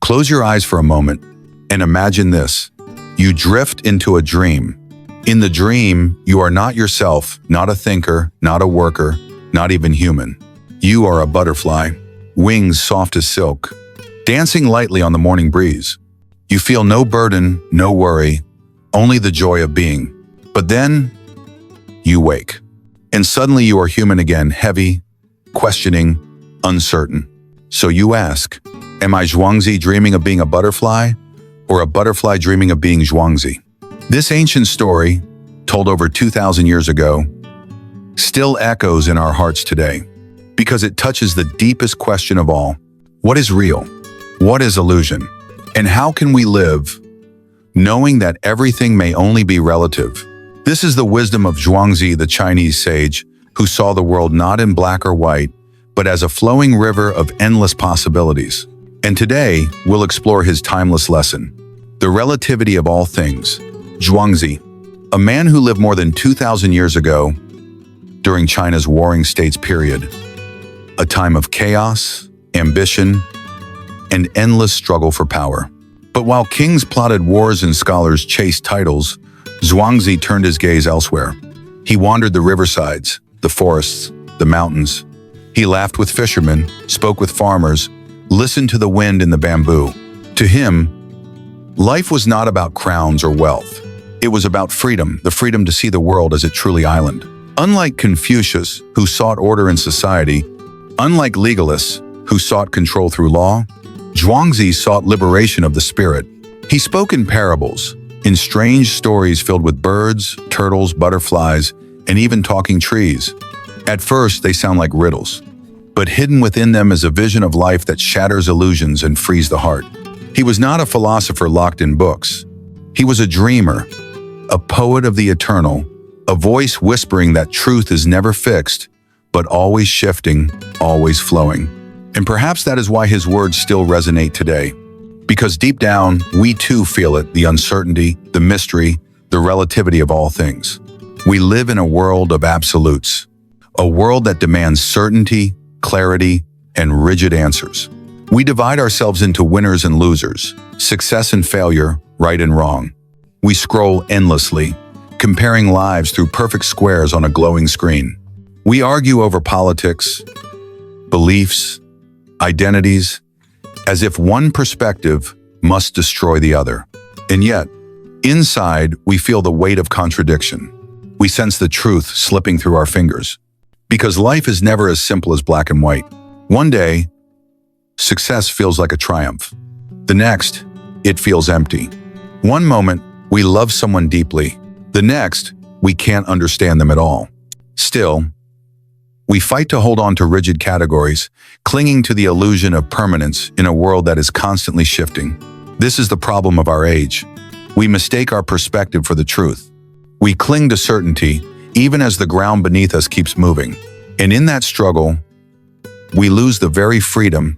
Close your eyes for a moment and imagine this. You drift into a dream. In the dream, you are not yourself, not a thinker, not a worker, not even human. You are a butterfly, wings soft as silk, dancing lightly on the morning breeze. You feel no burden, no worry, only the joy of being. But then, you wake. And suddenly you are human again, heavy, questioning, uncertain. So you ask, am I Zhuangzi dreaming of being a butterfly, or a butterfly dreaming of being Zhuangzi? This ancient story, told over 2,000 years ago, still echoes in our hearts today, because it touches the deepest question of all. What is real? What is illusion? And how can we live knowing that everything may only be relative? This is the wisdom of Zhuangzi, the Chinese sage, who saw the world not in black or white, but as a flowing river of endless possibilities. And today, we'll explore his timeless lesson, the relativity of all things. Zhuangzi, a man who lived more than 2,000 years ago, during China's Warring States period, a time of chaos, ambition, and endless struggle for power. But while kings plotted wars and scholars chased titles, Zhuangzi turned his gaze elsewhere. He wandered the riversides, the forests, the mountains. He laughed with fishermen, spoke with farmers, listened to the wind in the bamboo. To him, life was not about crowns or wealth. It was about freedom, the freedom to see the world as it truly island. Unlike Confucius, who sought order in society, unlike legalists, who sought control through law, Zhuangzi sought liberation of the spirit. He spoke in parables, in strange stories filled with birds, turtles, butterflies, and even talking trees. At first, they sound like riddles, but hidden within them is a vision of life that shatters illusions and frees the heart. He was not a philosopher locked in books. He was a dreamer, a poet of the eternal, a voice whispering that truth is never fixed, but always shifting, always flowing. And perhaps that is why his words still resonate today. Because deep down, we too feel it, the uncertainty, the mystery, the relativity of all things. We live in a world of absolutes, a world that demands certainty, clarity, and rigid answers. We divide ourselves into winners and losers, success and failure, right and wrong. We scroll endlessly, comparing lives through perfect squares on a glowing screen. We argue over politics, beliefs, identities, as if one perspective must destroy the other. And yet, inside, we feel the weight of contradiction. We sense the truth slipping through our fingers. Because life is never as simple as black and white. One day, success feels like a triumph. The next, it feels empty. One moment, we love someone deeply. The next, we can't understand them at all. Still, we fight to hold on to rigid categories, clinging to the illusion of permanence in a world that is constantly shifting. This is the problem of our age. We mistake our perspective for the truth. We cling to certainty, even as the ground beneath us keeps moving. And in that struggle, we lose the very freedom,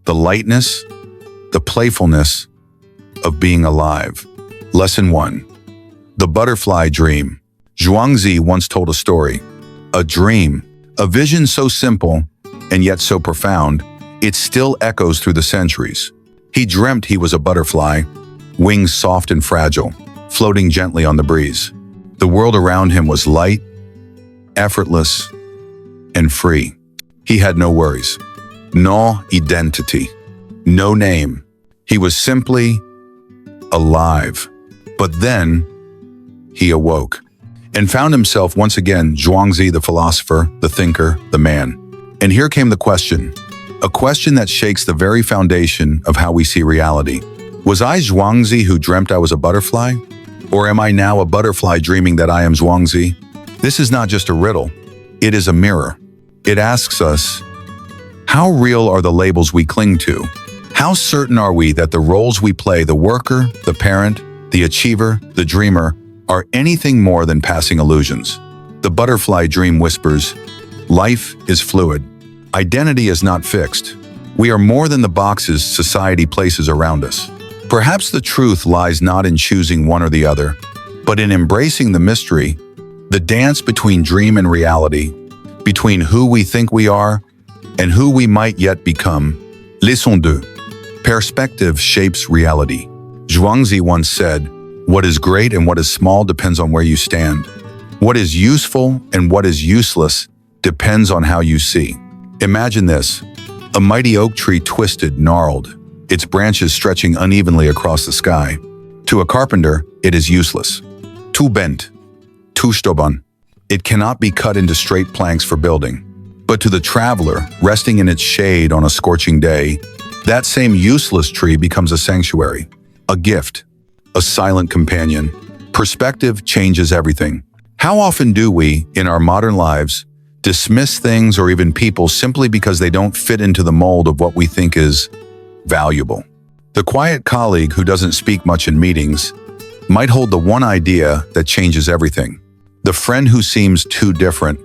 the lightness, the playfulness of being alive. Lesson 1. The Butterfly Dream. Zhuangzi once told a story. A dream. A vision so simple, and yet so profound, it still echoes through the centuries. He dreamt he was a butterfly, wings soft and fragile, floating gently on the breeze. The world around him was light, effortless, and free. He had no worries, no identity, no name. He was simply alive. But then, he awoke and found himself once again Zhuangzi, the philosopher, the thinker, the man. And here came the question, a question that shakes the very foundation of how we see reality. Was I Zhuangzi who dreamt I was a butterfly? Or am I now a butterfly dreaming that I am Zhuangzi? This is not just a riddle, it is a mirror. It asks us, how real are the labels we cling to? How certain are we that the roles we play, the worker, the parent, the achiever, the dreamer, are anything more than passing illusions? The butterfly dream whispers, life is fluid. Identity is not fixed. We are more than the boxes society places around us. Perhaps the truth lies not in choosing one or the other, but in embracing the mystery, the dance between dream and reality, between who we think we are and who we might yet become. Leçon 2. Perspective shapes reality. Zhuangzi once said, "What is great and what is small depends on where you stand. What is useful and what is useless depends on how you see." Imagine this: a mighty oak tree twisted, gnarled, its branches stretching unevenly across the sky. To a carpenter, it is useless. Too bent, too stubborn. It cannot be cut into straight planks for building. But to the traveler, resting in its shade on a scorching day, that same useless tree becomes a sanctuary, a gift, a silent companion. Perspective changes everything. How often do we, in our modern lives, dismiss things or even people simply because they don't fit into the mold of what we think is valuable? The quiet colleague who doesn't speak much in meetings might hold the one idea that changes everything. The friend who seems too different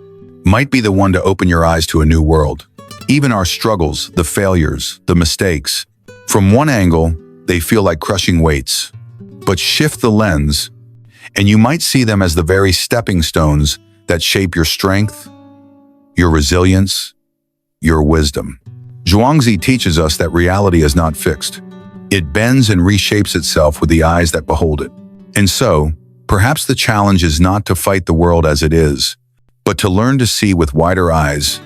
might be the one to open your eyes to a new world. Even our struggles, the failures, the mistakes, from one angle, they feel like crushing weights. But shift the lens, and you might see them as the very stepping stones that shape your strength, your resilience, your wisdom. Zhuangzi teaches us that reality is not fixed. It bends and reshapes itself with the eyes that behold it. And so, perhaps the challenge is not to fight the world as it is, but to learn to see with wider eyes,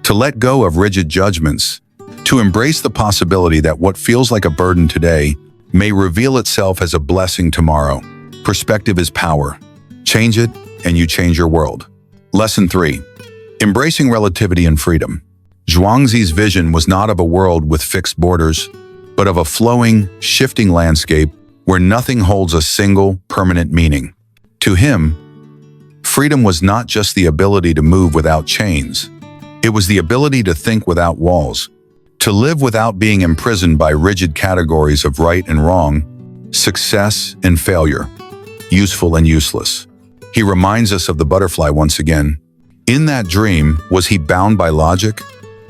to let go of rigid judgments, to embrace the possibility that what feels like a burden today may reveal itself as a blessing tomorrow. Perspective is power. Change it, and you change your world. Lesson 3. Embracing relativity and freedom. Zhuangzi's vision was not of a world with fixed borders, but of a flowing, shifting landscape where nothing holds a single, permanent meaning. To him, freedom was not just the ability to move without chains. It was the ability to think without walls, to live without being imprisoned by rigid categories of right and wrong, success and failure, useful and useless. He reminds us of the butterfly once again. In that dream, was he bound by logic,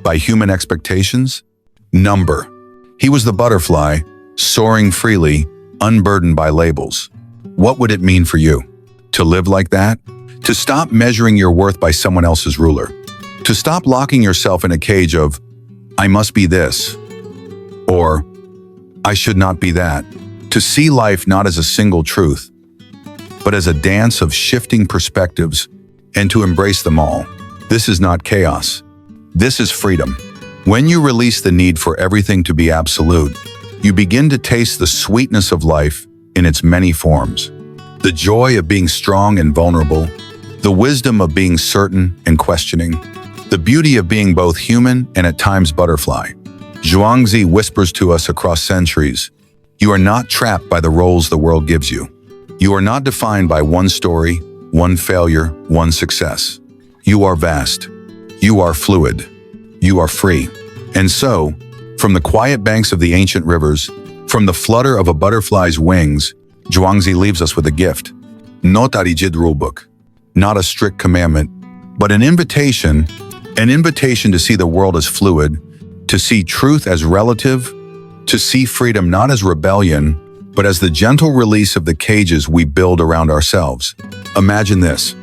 by human expectations? Number. He was the butterfly, soaring freely, unburdened by labels. What would it mean for you? To live like that? To stop measuring your worth by someone else's ruler? To stop locking yourself in a cage of, "I must be this," or "I should not be that"? To see life not as a single truth, but as a dance of shifting perspectives, and to embrace them all. This is not chaos. This is freedom. When you release the need for everything to be absolute, you begin to taste the sweetness of life in its many forms. The joy of being strong and vulnerable, the wisdom of being certain and questioning, the beauty of being both human and at times butterfly. Zhuangzi whispers to us across centuries, you are not trapped by the roles the world gives you. You are not defined by one story, one failure, one success. You are vast. You are fluid. You are free. And so, from the quiet banks of the ancient rivers, from the flutter of a butterfly's wings, Zhuangzi leaves us with a gift. Not a rigid rulebook, not a strict commandment, but an invitation to see the world as fluid, to see truth as relative, to see freedom not as rebellion, but as the gentle release of the cages we build around ourselves. Imagine this.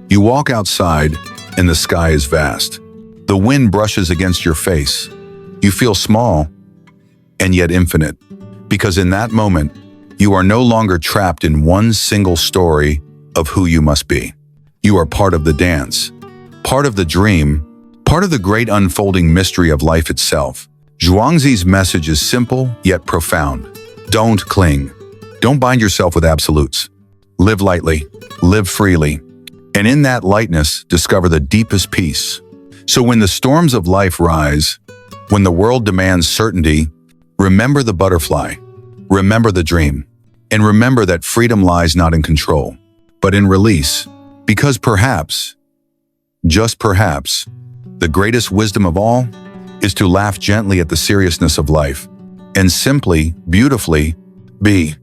You walk outside and the sky is vast. The wind brushes against your face. You feel small and yet infinite, because in that moment, you are no longer trapped in one single story of who you must be. You are part of the dance, part of the dream, part of the great unfolding mystery of life itself. Zhuangzi's message is simple yet profound. Don't cling. Don't bind yourself with absolutes. Live lightly, live freely, and in that lightness, discover the deepest peace. So when the storms of life rise, when the world demands certainty, remember the butterfly, remember the dream, and remember that freedom lies not in control, but in release. Because perhaps, just perhaps, the greatest wisdom of all is to laugh gently at the seriousness of life and simply, beautifully, be.